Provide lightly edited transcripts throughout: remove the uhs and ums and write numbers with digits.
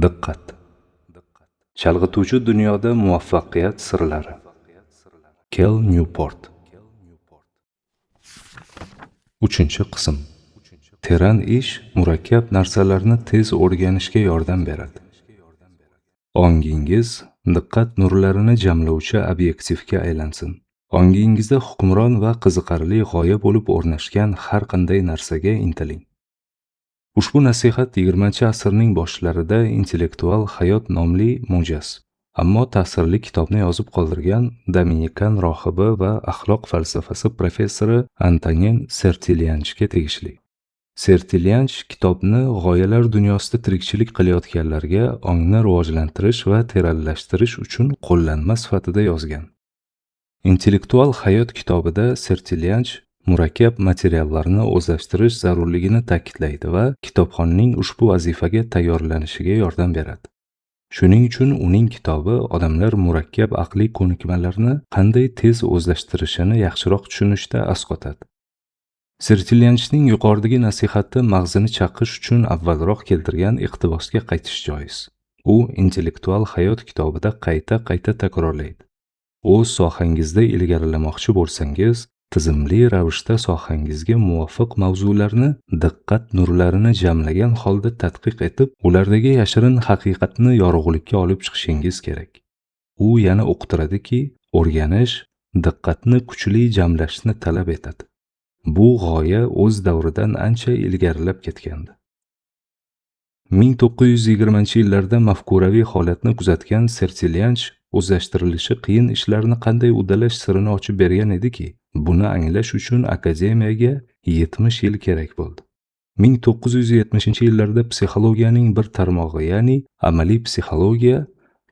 Diqqat. Chalg'ituvchi dunyoda muvaffaqiyat sirlari. Kel Newport. 3-qism. Teran ish murakkab narsalarni tez o'rganishga yordam beradi. Ongingiz diqqat nurlarini jamlovchi obyektivga aylansin. Ongingizda hukmron va qiziqarli g'oya bo'lib o'rnashgan har qanday narsaga intiling. Ushbu nasihat 20-asrning boshlarida Intellektual hayot nomli mo'jaz, ammo ta'sirli kitobni yozib qoldirgan Dominikan rohibi va axloq falsafasi professori Antonin Sertilyanchga tegishli. Sertilyanch kitobni g'oyalar dunyosida tirikchilik qilayotganlarga ongni rivojlantirish va teranlashtirish uchun qo'llanma sifatida yozgan. Intellektual hayot kitobida Sertilyanch murakkab materiallarni o'zlashtirish zarurligini ta'kidlaydi va kitobxonning ushbu vazifaga tayyorlanishiga yordam beradi. Shuning uchun uning kitobi odamlar murakkab aqliy ko'nikmalarni qanday tez o'zlashtirishini yaxshiroq tushunishda asqotadi. Sertilyanchning yuqoridagi nasihati mag'zini chaqish uchun avvalroq keltirgan iqtibosga qaytish joiz. U Intellektual hayot kitobida qayta takrorlaydi. O'z sohangizda ilgarilamoqchi bo'lsangiz, tizimli ravishda sohangizga muvofiq mavzularni diqqat nurlarini jamlagan holda tadqiq etib, ulardagi yashirin haqiqatni yorug'likka olib chiqishingiz kerak. U yana uqtiradiki, o'rganish diqqatni kuchli jamlashni talab etadi. Bu g'oya o'z davridan ancha ilgarilab ketgandi. 1920-yillarda mafkuraviy holatni kuzatgan Sertilyanch o'zlashtirilishi qiyin ishlarni qanday uddalash sirini ochib bergan ediki, buni anglash uchun akademiyaga 70 yil kerak bo'ldi. 1970-yillarda psixologiyaning bir tarmog'i, ya'ni amaliy psixologiya,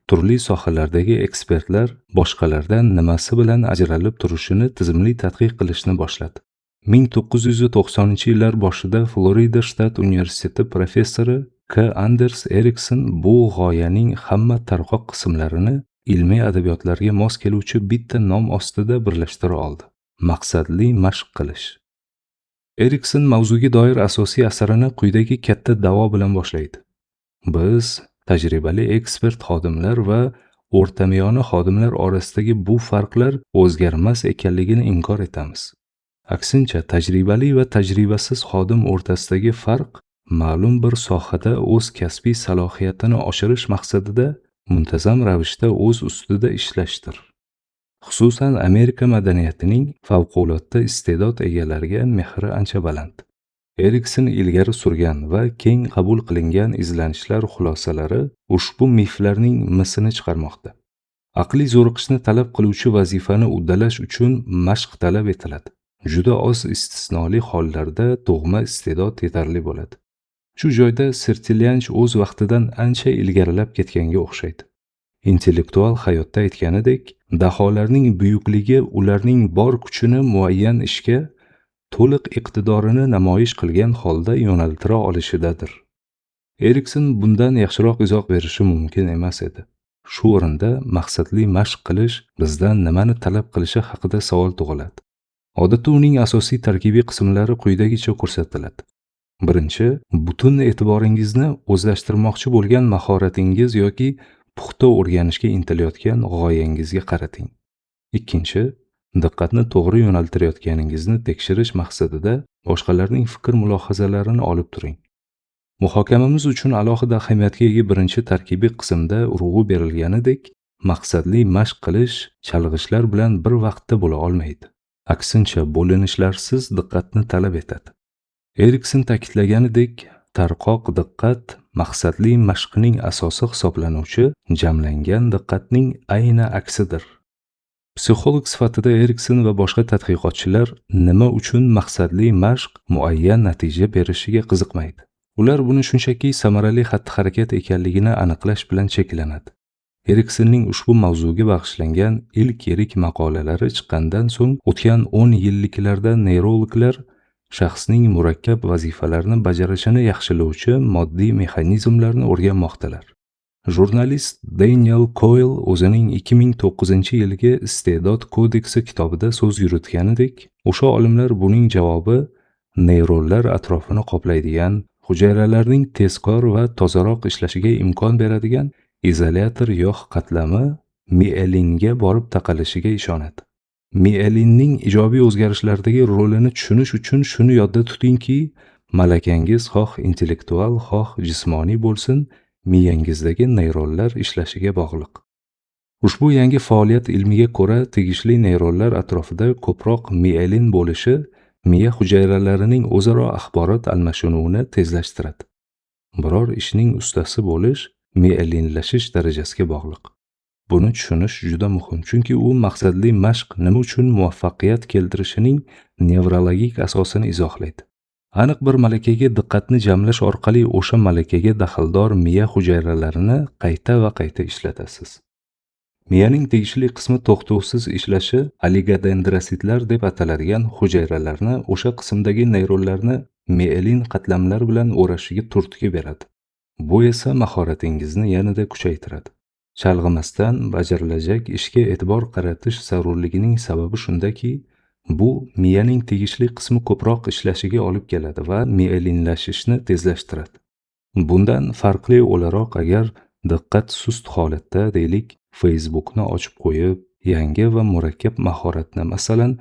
turli sohalardagi ekspertlar boshqalardan nimasi bilan ajralib turishini tizimli tadqiq qilishni boshladi. 1990-yillar boshida Florida shtat universiteti professori K. Anders Erikson bu g'oyaning hamma tarqoq qismlarini ilmiy adabiyotlarga mos keluvchi bitta nom ostida birlashtira oldi. Maqsadli mashq qilish. Erikson mavzuga doir asosiy asarini quyidagi katta da'vo bilan boshlaydi. Biz tajribali ekspert xodimlar va o'rtamiyona xodimlar orasidagi bu farqlar o'zgarmas ekanligini inkor etamiz. Aksincha, tajribali va tajribasiz xodim o'rtasidagi farq ma'lum bir sohada o'z kasbiy salohiyatini oshirish maqsadida muntazam ravishda o'z ustida ishlashdir. Xususan, Amerika madaniyatining favqulodda iste'dod egalariga mehri ancha baland. Erikson ilgari surgan va keng qabul qilingan izlanishlar xulosalari ushbu miflarning misini chiqarmoqda. Aqliy zo'riqishni talab qiluvchi vazifani uddalash uchun mashq talab etiladi. Juda oz istisnoli hollarda tug'ma iste'dod yetarli bo'ladi. Shu joyda Sertilyanch o'z vaqtidan ancha ilgarilab ketganga o'xshaydi. Intellektual hayotda aytganidek, daholarning buyukligi ularning bor kuchini muayyan ishga to'liq iqtidorini namoyish qilgan holda yo'naltira olishidadir. Erikson bundan yaxshiroq izoh berishi mumkin emas edi. Shu o'rinda maqsadli mashq qilish bizdan nimani talab qilishi haqida savol tug'iladi. Odatda uning asosiy tarkibiy qismlari quyidagicha ko'rsatiladi. Birinchi, butun e'tiboringizni o'zlashtirmoqchi bo'lgan mahoratingiz yoki puxta o'rganishga intilayotgan g'oyangizga qarating. Ikkinchi, diqqatni to'g'ri yo'naltirayotganingizni tekshirish maqsadida boshqalarning fikr-mulohazalarini olib turing. Muhokamamiz uchun alohida ahamiyatga ega birinchi tarkibiy qismda urg'u berilganidek, maqsadli mashq qilish chalg'ishlar bilan bir vaqtda bo'la olmaydi. Aksincha, bo'linishlarsiz diqqatni talab etadi. Erikson ta'kidlaganidek, tarqoq diqqat maqsadli mashqning asosi hisoblanuvchi jamlangan diqqatning ayni aksidir. Psixolog sifatida Erikson va boshqa tadqiqotchilar nima uchun maqsadli mashq muayyan natija berishiga qiziqmaydi. Ular buni shunchaki samarali xatti-harakat ekanligini aniqlash bilan cheklanadi. Eriksonning ushbu mavzuga bag'ishlangan ilk yirik maqolalari chiqqandan so'ng o'tgan 10 yilliklarda neyrologlar shaxsning murakkab vazifalarni bajarishini yaxshilovchi moddiy mexanizmlarni o'rganmoqdalar. Jurnalist Daniel Coyle o'zining 2009-yilgi Iste'dod kodeksi kitobida so'z yuritganidek, o'sha olimlar buning javobi neyronlar atrofini qoplaydigan hujayralarning tezkor va tozaroq ishlashiga imkon beradigan izolyator yog' qatlami mielinga borib taqalishiga ishonadi. Mielinning ijobiy o'zgarishlardagi rolini tushunish uchun shuni yodda tutingki, malakangiz xoh intellektual, xoh jismoniy bo'lsin, miyangizdagi neyronlar ishlashiga bog'liq. Ushbu yangi faoliyat ilmiga ko'ra, tegishli neyronlar atrofida ko'proq mielin bo'lishi miya hujayralarining o'zaro axborot almashinuvini tezlashtiradi. Biror ishning ustasi bo'lish mielinlashish darajasiga bog'liq. Buni tushunish juda muhim, chunki u maqsadli mashq nima uchun muvaffaqiyat keltirishining nevrologik asosini izohlaydi. Aniq bir malakaga diqqatni jamlash orqali o'sha malakaga daxldor miya hujayralarini qayta va qayta ishlatasiz. Miyaning tegishli qismi to'xtovsiz ishlashi oligodendrositlar deb ataladigan hujayralarni o'sha qismdagi neyronlarni mielin qatlamlar bilan o'rashiga turtki beradi. Bu esa mahoratingizni yanada kuchaytiradi. Chalg'imasdan bajarilajak ishga e'tibor qaratish zarurligining sababi shundaki, bu miyaning tegishli qismi ko'proq ishlashiga olib keladi va mielinlashishni tezlashtiradi. Bundan farqli o'laroq, agar diqqat sust holatda, deylik, Facebookni ochib qo'yib, yangi va murakkab mahoratni, masalan,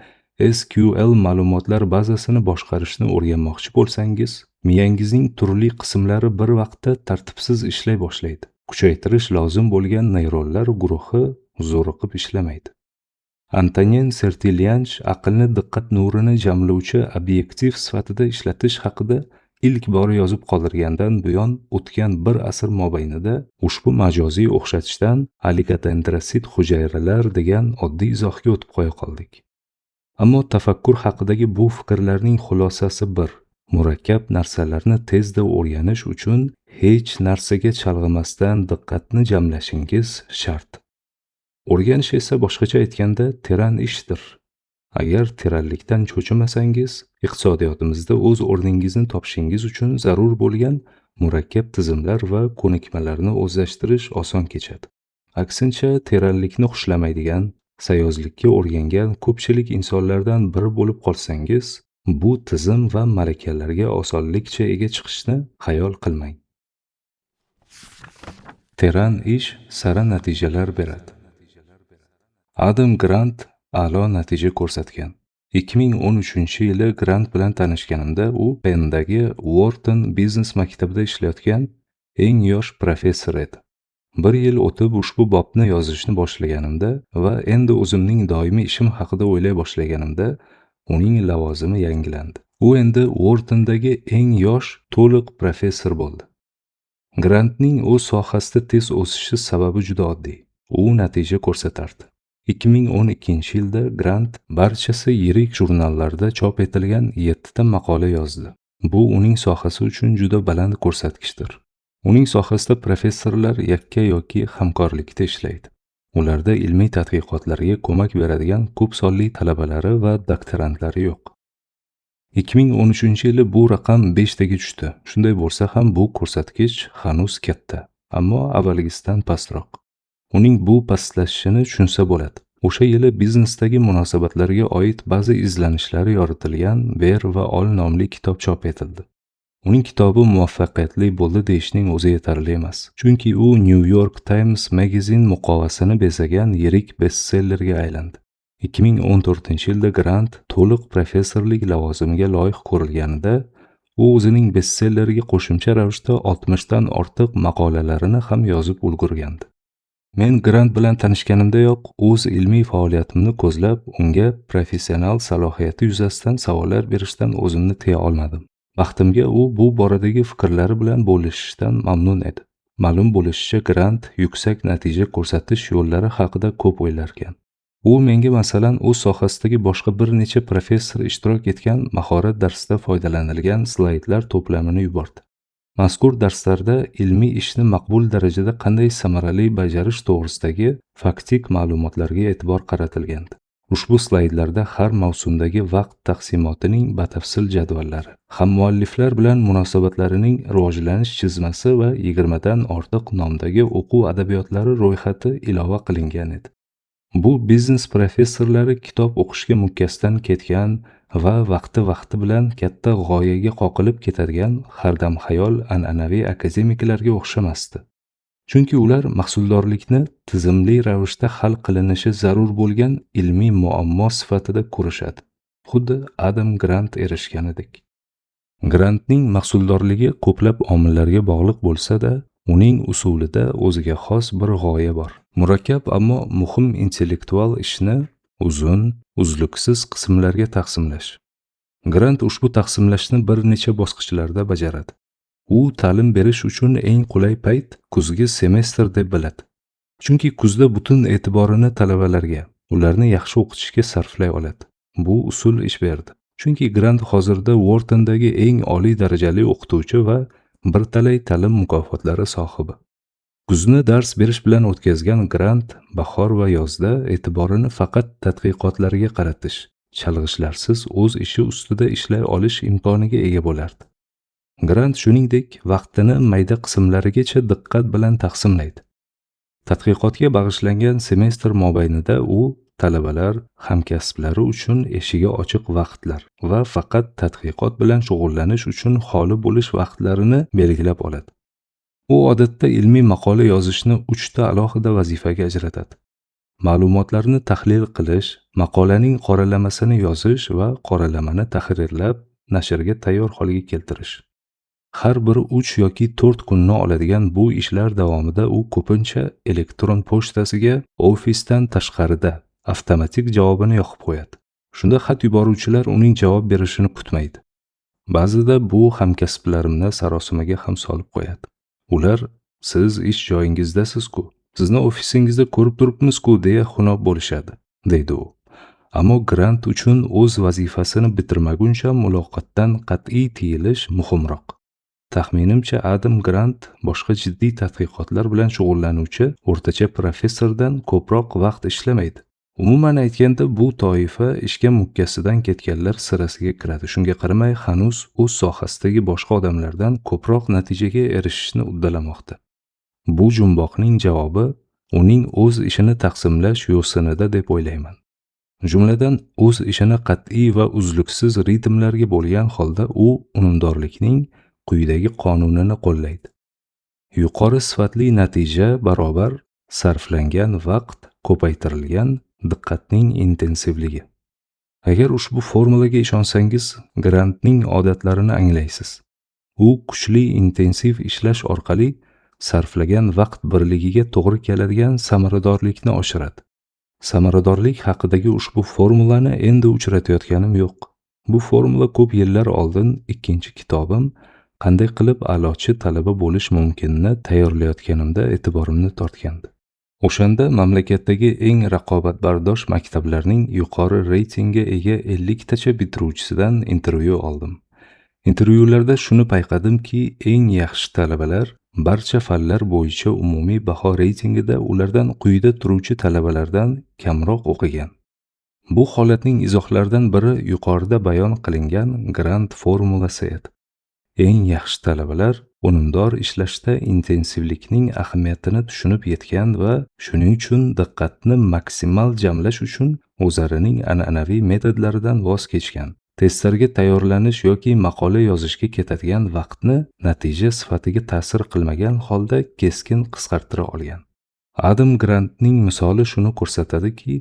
SQL ma'lumotlar bazasini boshqarishni o'rganmoqchi bo'lsangiz, miyangizning turli qismlari bir vaqtda tartibsiz ishlay boshlaydi. Kuchaytirish lozim bo'lgan neyronlar guruhi zo'riqib ishlamaydi. Antonin Sertilyanch aqlni diqqat nurini jamlovchi obyektiv sifatida ishlatish haqida ilk bor yozib qoldirgandan buyon o'tgan bir asr mobaynida ushbu majoziy o'xshatishdan oligodendrosit hujayralar degan oddiy izohga o'tib qo'ya qoldik. Ammo tafakkur haqidagi bu fikrlarning xulosasi bir: murakkab narsalarni tezda o'rganish uchun hech narsaga chalg'imasdan diqqatni jamlashingiz shart. O'rganish esa boshqacha aytganda teran ishdir. Agar teranlikdan cho'chimasangiz, iqtisodiyotimizda o'z o'rningizni topishingiz uchun zarur bo'lgan murakkab tizimlar va ko'nikmalarni o'zlashtirish oson kechadi. Aksincha, teranlikni xushlamaydigan, sayozlikka o'rgangan ko'pchilik insonlardan biri bo'lib qolsangiz, bu tizim va malakalarga osonlikcha ega chiqishni xayol qilmang. Teran ish sara natijalar beradi. Adam Grant a'lo natija ko'rsatgan. 2013-yili Grant bilan tanishganimda u Penndagi Wharton biznes maktabida ishlayotgan eng yosh professor edi. Bir yil o'tib ushbu bobni yozishni boshlaganimda va endi o'zimning doimiy ishim haqida o'ylay boshlaganimda uning lavozimi yangilandi. U endi Whartondagi eng yosh to'liq professor bo'ldi. Grantning o'z sohasida tez o'sishi sababi juda oddiy. U natija ko'rsatardi. 2012-yilda Grant barchasi yirik jurnallarda chop etilgan 7 ta maqola yozdi. Bu uning sohasi uchun juda baland ko'rsatkichdir. Uning sohasida professorlar yakka yoki hamkorlikda ishlaydi. Ularda ilmiy tadqiqotlarga ko'mak beradigan ko'p sonli talabalari va doktorantlari yo'q. 2013-yili bu raqam 5 taga tushdi. Shunday bo'lsa ham bu ko'rsatkich hanuz katta, ammo avvalgisidan pastroq. Uning bu pastlashini tushunsa bo'ladi. O'sha yili biznesdagi munosabatlarga oid ba'zi izlanishlari yoritilgan Ber va Ol nomli kitob chop etildi. Uning kitobi muvaffaqiyatli bo'ldi deyishning o'zi yetarli emas. Chunki u New York Times magazin muqovasini bezagan yirik bestsellerga aylandi. 2014-yilda Grant to'liq professorlik lavozimiga loyiq ko'rilganida, u o'zining bestselleriga qo'shimcha ravishda 60 dan ortiq maqolalarini ham yozib ulgurgandi. Men Grant bilan tanishganimdayoq o'z ilmiy faoliyatimni ko'zlab, unga professional salohiyati yuzasidan savollar berishdan o'zimni tiya olmadim. Baxtimga u bu boradagi fikrlari bilan bo'lishishdan mamnun edi. Ma'lum bo'lishicha, Grant yuksak natija ko'rsatish yo'llari haqida ko'p o'ylarkan. U menga masalan o'z sohasidagi boshqa bir necha professor ishtirok etgan mahorat darsida foydalanilgan slaydlar to'plamini yubordi. Mazkur darslarda ilmiy ishni maqbul darajada qanday samarali bajarish to'g'risidagi faktik ma'lumotlarga e'tibor qaratilgandi. Ushbu slaydlarda har mavsumdagi vaqt taqsimotining batafsil jadvallari, ham mualliflar bilan munosabatlarining rivojlanish chizmasi va 20 dan ortiq nomdagi o'quv adabiyotlari ro'yxati ilova qilingan edi. Bu biznes professorlari kitob o'qishga mukkasidan ketgan va vaqti bilan katta g'oyaga qoqilib ketadigan hardamxayol an'anaviy akademiklarga o'xshamasdi. Chunki ular mahsuldorlikni tizimli ravishda hal qilinishi zarur bo'lgan ilmiy muammo sifatida ko'rishadi. Xuddi Adam Grant erishganidek. Grantning mahsuldorligi ko'plab omillarga bog'liq bo'lsa-da, uning usulida o'ziga xos bir g'oya bor. Murakkab ammo muhim intellektual ishni uzun, uzluksiz qismlarga taqsimlash. Grant ushbu taqsimlashni bir necha bosqichlarda bajaradi. U ta'lim berish uchun eng qulay payt kuzgi semestr deb biladi. Chunki kuzda butun e'tiborini talabalarga, ularni yaxshi o'qitishga sarflay oladi. Bu usul ish berdi. Chunki Grant hozirda Whartondagi eng oliy darajali o'qituvchi va bir talay ta'lim mukofotlari sohibi. Kuzni dars berish bilan o'tkazgan Grant bahor va yozda e'tiborini faqat tadqiqotlarga qaratish, chalg'ishlarsiz o'z ishi ustida ishlay olish imkoniga ega bo'lardi. Grant shuningdek vaqtini mayda qismlarigacha diqqat bilan taqsimlaydi. Tadqiqotga bag'ishlangan semestr mobaynida u talabalar, hamkasblari uchun eshigi ochiq vaqtlar va faqat tadqiqot bilan shug'ullanish uchun xoli bo'lish vaqtlarini belgilab oladi. U odatda ilmiy maqola yozishni 3 ta alohida vazifaga ajratadi. Ma'lumotlarni tahlil qilish, maqolaning qoralamasini yozish va qoralamani tahrirlab, nashrga tayyor holga keltirish. Har biri 3 yoki 4 kunni oladigan bu ishlar davomida u ko'pincha elektron pochtasiga ofisdan tashqarida avtomatik javobini yoqib qo'yadi. Shunda xat yuboruvchilar uning javob berishini kutmaydi. Ba'zida bu hamkasblarimni sarosimaga ham solib qo'yadi. Ular siz ish joyingizdasiz-ku, sizni ofisingizda ko'rib turibmiz-ku deya xunob bo'lishadi, deydi u. Ammo Grant uchun o'z vazifasini bitirmaguncha muloqotdan qat'iy tiyilish muhimroq. Taxminimcha Adam Grant boshqa jiddiy tadqiqotlar bilan shug'ullanuvchi o'rtacha professordan ko'proq vaqt ishlamaydi. Umuman aytganda bu toifa ishga mukkasidan ketganlar sirasiga kiradi. Shunga qaramay hanuz o'z sohasidagi boshqa odamlardan ko'proq natijaga erishishni uddalamoqda. Bu jumboqning javobi uning o'z ishini taqsimlash yo'sinida deb o'ylayman. Jumladan o'z ishini qat'iy va uzluksiz ritmlarga bo'lgan holda u unumdorlikning quyidagi qonunini qo'llaydi. Yuqori sifatli natija barobar sarflangan vaqt ko'paytirilgan diqqatning intensivligi. Agar ushbu formulaga ishonsangiz, Grantning odatlarini anglaysiz. U kuchli intensiv ishlash orqali sarflagan vaqt birligiga to'g'ri keladigan samaradorlikni oshiradi. Samaradorlik haqidagi ushbu formulani endi uchratayotganim yo'q. Bu formula ko'p yillar oldin ikkinchi kitobim qanday qilib a'lochi talaba bo'lish mumkinni tayyorlayotganimda e'tiborimni tortgandi. O'shanda mamlakatdagi eng raqobatbardosh maktablarning yuqori reytingga ega 50 tacha bitiruvchisidan intervyu oldim. Intervyularda shuni payqadimki, eng yaxshi talabalar barcha fanlar bo'yicha umumiy baho reytingida ulardan quyida turuvchi talabalardan kamroq o'qigan. Bu holatning izohlaridan biri yuqorida bayon qilingan Grant formulasi edi. Eng yaxshi talabalar unumdor ishlashda intensivlikning ahamiyatini tushunib yetgan va shuning uchun diqqatni maksimal jamlash uchun o'zlarining an'anaviy metodlaridan voz kechgan. Testlarga tayyorlanish yoki maqola yozishga ketadigan vaqtni natija sifatiga ta'sir qilmagan holda keskin qisqartira olgan. Adam Grantning misoli shuni ko'rsatadiki,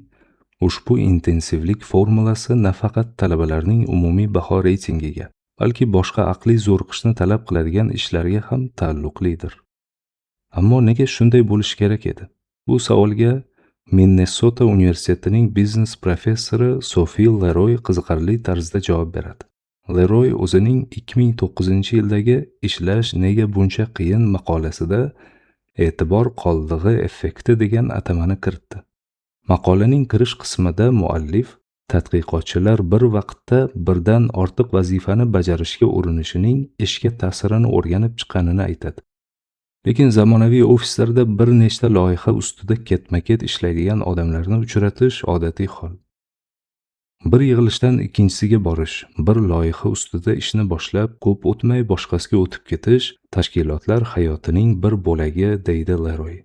ushbu intensivlik formulasi nafaqat talabalarning umumiy baho reytingiga, balki boshqa aqliy zo'riqishni talab qiladigan ishlarga ham taalluqlidir. Ammo nega shunday bo'lishi kerak edi? Bu savolga Minnesota universitetining biznes professori Sophie Leroy qiziqarli tarzda javob beradi. Leroy o'zining 2009-yildagi ishlash nega buncha qiyin maqolasida e'tibor qoldig'i effekti degan atamani kiritdi. Maqolaning kirish qismida muallif tadqiqotchilar bir vaqtda birdan ortiq vazifani bajarishga urinishining ishga ta'sirini o'rganib chiqqanini aytadi. Lekin zamonaviy ofislarda bir nechta loyiha ustida ketma-ket ishlaydigan odamlarni uchratish odatiy hol. Bir yig'ilishdan ikkinchisiga borish, bir loyiha ustida ishni boshlab, ko'p o'tmay boshqasiga o'tib ketish tashkilotlar hayotining bir bo'lagi, deydi Leroy.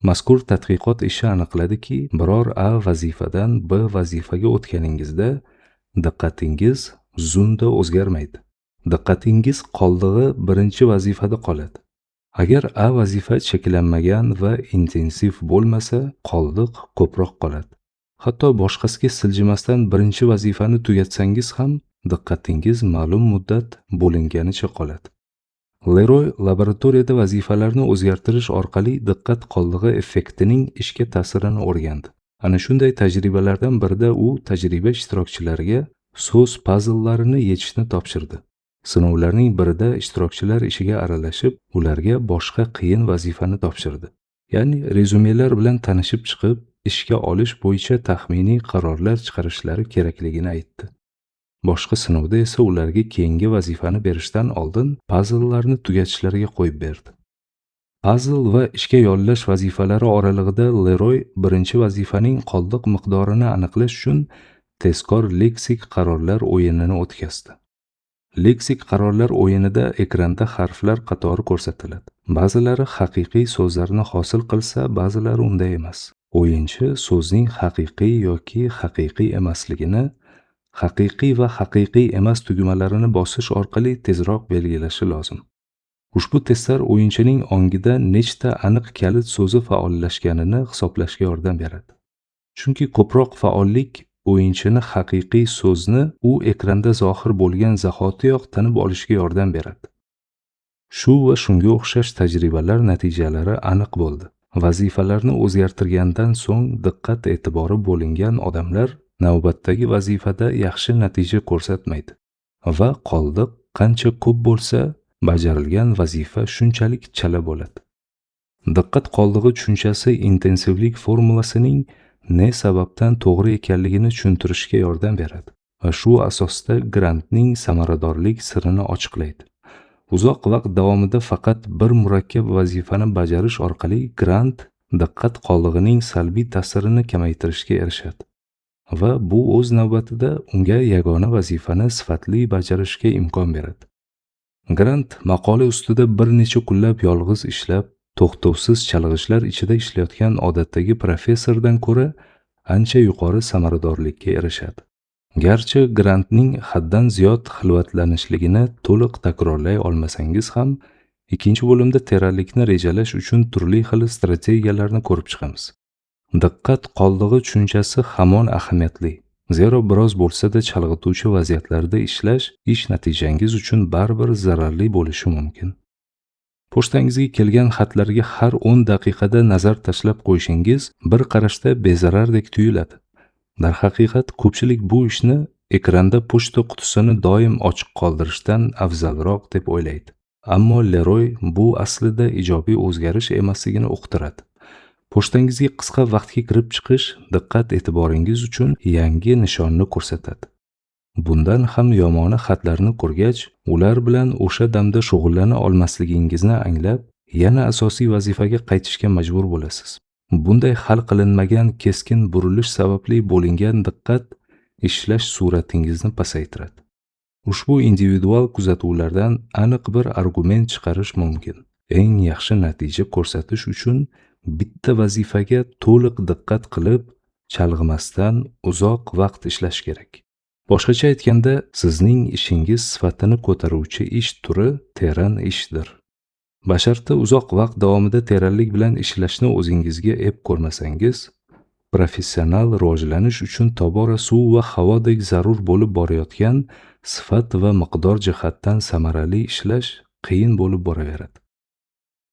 Mazkur tadqiqot ishi aniqladiki, biror A vazifadan B vazifaga o'tganingizda diqqatingiz zunda o'zgarmaydi. Diqqatingiz qoldig'i birinchi vazifada qoladi. Agar A vazifa cheklanmagan va intensiv bo'lmasa, qoldiq ko'proq qoladi. Hatto boshqasiga siljimasdan birinchi vazifani tugatsangiz ham diqqatingiz ma'lum muddat bo'linganicha qoladi. Leroy laboratoriyada vazifalarni o'zgartirish orqali diqqat qoldig'i effektining ishga ta'sirini o'rgandi. Ana shunday tajribalardan birida u tajriba ishtirokchilariga so'z pazllarini yechishni topshirdi. Sinovlarning birida ishtirokchilar ishiga aralashib, ularga boshqa qiyin vazifani topshirdi. Ya'ni rezumelar bilan tanishib chiqib, ishga olish bo'yicha taxminiy qarorlar chiqarishlari kerakligini aytdi. Boshqa sinovda esa ularga keyingi vazifani berishdan oldin pazllarni tugatishlariga qo'yib berdi. Pazl va ishga yollash vazifalari oralig'ida Leroy birinchi vazifaning qoldiq miqdorini aniqlash uchun tezkor leksik qarorlar o'yinini o'tkazdi. Leksik qarorlar o'yinida ekranda harflar qatori ko'rsatiladi. Ba'zilari haqiqiy so'zlarni hosil qilsa, ba'zilari unday emas. O'yinchi so'zning haqiqiy yoki haqiqiy emasligini haqiqiy va haqiqiy emas tugmalarini bosish orqali tezroq belgilashi lozim. Ushbu testlar o'yinchining ongida nechta aniq kalit so'zi faollashganini hisoblashga yordam beradi. Chunki ko'proq faollik o'yinchini haqiqiy so'zni u ekranda zohir bo'lgan zahotiyoq tanib olishga yordam beradi. Shu va shunga o'xshash tajribalar natijalari aniq bo'ldi. Vazifalarni o'zgartirgandan so'ng diqqat e'tibori bo'lingan odamlar navbatdagi vazifada yaxshi natija ko'rsatmaydi va qoldiq qancha ko'p bo'lsa, bajarilgan vazifa shunchalik chala bo'ladi. Diqqat qoldig'i tushunchasi intensivlik formulasining ne sababdan to'g'ri ekanligini tushuntirishga yordam beradi va shu asosda grantning samaradorlik sirini ochiqlaydi. Uzoq vaqt davomida faqat bir murakkab vazifani bajarish orqali grant diqqat qoldig'ining salbiy ta'sirini kamaytirishga erishadi va bu o'z navbatida unga yagona vazifani sifatli bajarishga imkon beradi. Grant maqola ustida bir necha kunlab yolg'iz ishlab, to'xtovsiz chalg'ishlar ichida ishlayotgan odatdagi professordan ko'ra ancha yuqori samaradorlikka erishadi. Garchi grantning haddan ziyod xilvatlanishligini to'liq takrorlay olmasangiz ham, ikkinchi bo'limda teranlikni rejalash uchun turli xil strategiyalarni ko'rib chiqamiz. Diqqat qoldig'i tushunchasi hamon ahamiyatli. Zero biroz bo'lsa-da chalg'ituvchi vaziyatlarda ishlash ish natijangiz uchun baribir zararli bo'lishi mumkin. Pochtangizga kelgan xatlarga har 10 daqiqada nazar tashlab qo'yishingiz bir qarashda bezarardek tuyuladi. Darhaqiqat ko'pchilik bu ishni ekranda pochta qutisini doim ochiq qoldirishdan afzalroq deb o'ylaydi. Ammo Leroy bu aslida ijobiy o'zgarish emasligini uqtiradi. Pochtangizga qisqa vaqtga kirib chiqish diqqat e'tiboringiz uchun yangi nishonni ko'rsatadi. Bundan ham yomoni xatlarni ko'rgach, ular bilan o'sha damda shug'ullana olmasligingizni anglab, yana asosiy vazifaga qaytishga majbur bo'lasiz. Bunday hal qilinmagan keskin burilish sababli bo'lingan diqqat ishlash sur'atingizni pasaytiradi. Ushbu individual kuzatuvlardan aniq bir argument chiqarish mumkin. Eng yaxshi natija ko'rsatish uchun bitta vazifaga to'liq diqqat qilib, chalg'imasdan uzoq vaqt ishlash kerak. Boshqacha aytganda, sizning ishingiz sifatini ko'taruvchi ish turi teran ishdir. Basharti uzoq vaqt davomida teranlik bilan ishlashni o'zingizga ep ko'rmasangiz, professional rivojlanish uchun tobora suv va havodek zarur bo'lib borayotgan sifat va miqdor jihatdan samarali ishlash qiyin bo'lib boraveradi.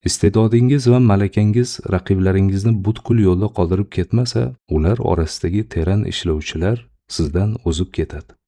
Iste'dodingiz va malakangiz raqiblaringizni butkul yo'lda qoldirib ketmasa, ular orasidagi teran ishlovchilar sizdan o'zib ketadi.